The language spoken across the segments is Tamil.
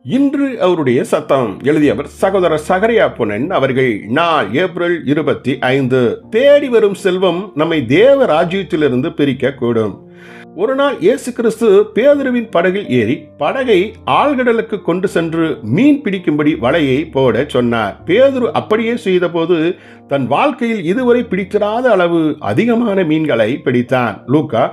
இன்று அவருடைய சத்தம். எழுதியவர் சகோதரர் சகரியா பொன்னன் அவர்கள். நாள் ஏப்ரல் 25. தேடி வரும் செல்வம் நம்மை தேவ ராஜ்யத்திலிருந்து பிரிக்க கூடும். ஒரு நாள் இயேசு கிறிஸ்து பேதுருவின் படகில் ஏறி படகை ஆழ்கடலுக்கு கொண்டு சென்று மீன் பிடிக்கும்படி வலையை போட சொன்னார். பேதுரு அப்படியே செய்தபோது தன் வாழ்க்கையில் இதுவரை பிடித்திராத அளவு அதிகமான மீன்களை பிடித்தான். லூக்கா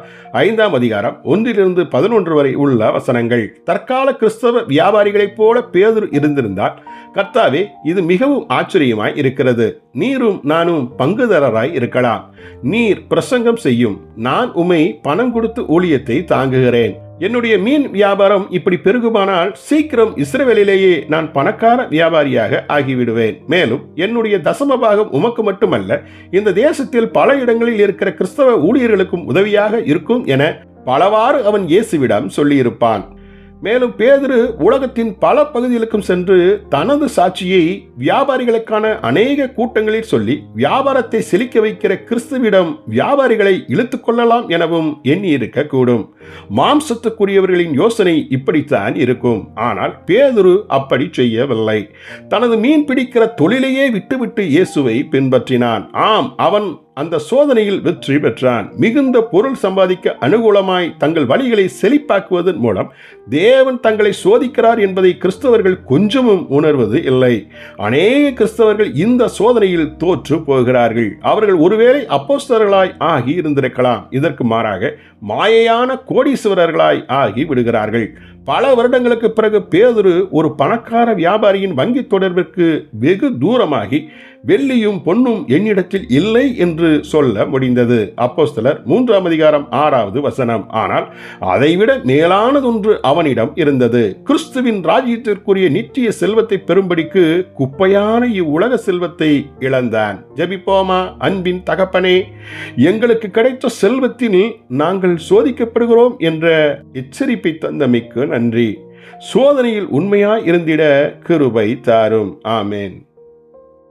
5ஆம் அதிகாரம் 1-11 வரை உள்ள வசனங்கள். தற்கால கிறிஸ்தவ வியாபாரிகளைப் போல பேதுரு இருந்திருந்தால், கர்த்தாவே, இது மிகவும் ஆச்சரியமாய் இருக்கிறது, நீரும் நானும் பங்குதாரராய் இருக்கலாம். நீர் பிரசங்கம் செய்யும், நான் உம்மை பணம் கொடுத்து ஊழியத்தை தாங்குகிறேன். என்னுடைய மீன் வியாபாரம் இப்படி பெருகுமானால் சீக்கிரம் இஸ்ரவேலிலேயே நான் பணக்கார வியாபாரியாக ஆகிவிடுவேன். மேலும் என்னுடைய தசமபாகம் உமக்கு மட்டுமல்ல, இந்த தேசத்தில் பல இடங்களில் இருக்கிற கிறிஸ்தவ ஊழியர்களுக்கும் உதவியாக இருக்கும் என பலவாறு அவன் இயேசுவிடம் சொல்லியிருப்பான். மேலும் பேதுரு உலகத்தின் பல பகுதிகளுக்கும் சென்று தனது சாட்சியை வியாபாரிகளுக்கான அநேக கூட்டங்களில் சொல்லி வியாபாரத்தை செழிக்க வைக்கிற கிறிஸ்துவிடம் வியாபாரிகளை இழுத்து கொள்ளலாம் எனவும் எண்ணி இருக்க கூடும். மாம்சத்துக்குரியவர்களின் யோசனை இப்படித்தான் இருக்கும். ஆனால் பேதுரு அப்படி செய்யவில்லை. தனது மீன் பிடிக்கிற தொழிலையே விட்டுவிட்டு இயேசுவை பின்பற்றினான். ஆம், அவன் அந்த சோதனையில் வெற்றி பெற்றான். மிகுந்த பொருள் சம்பாதிக்க அனுகூலமாய் தங்கள் வழிகளை செழிப்பாக்குவதன் மூலம் தேவன் தங்களை சோதிக்கிறார் என்பதை கிறிஸ்தவர்கள் கொஞ்சமும் உணர்வது இல்லை. அநேக கிறிஸ்தவர்கள் இந்த சோதனையில் தோற்று போகிறார்கள். அவர்கள் ஒருவேளை அப்போஸ்தலர்களாய் ஆகி இருந்திருக்கலாம். இதற்கு மாறாக மாயையான கோடீஸ்வரர்களாய் ஆகி விடுகிறார்கள். பல வருடங்களுக்கு பிறகு பேதுரு ஒரு பணக்கார வியாபாரியின் வங்கி தொடர்பிற்கு வெகு தூரமாகி வெள்ளியும் பொன்னும் என்னிடத்தில் இல்லை என்று சொல்ல முடிந்தது. அப்போஸ்தலர் 3ஆம் அதிகாரம் 6வது வசனம். ஆனால் அதைவிட மேலானதொன்று அவனிடம் இருந்தது. கிறிஸ்துவின் ராஜ்யத்திற்குரிய நித்திய செல்வத்தை பெறும்படிக்கு குப்பையான இவ்வுலக செல்வத்தை இழந்தான். ஜெபிப்போமா. அன்பின் தகப்பனே, எங்களுக்கு கிடைத்த செல்வத்தில் நாங்கள் சோதிக்கப்படுகிறோம் என்ற எச்சரிப்பை தந்தமைக்கு நன்றி. சோதனையில் உண்மையாய் இருந்திட கிருபை தாரும். ஆமேன்.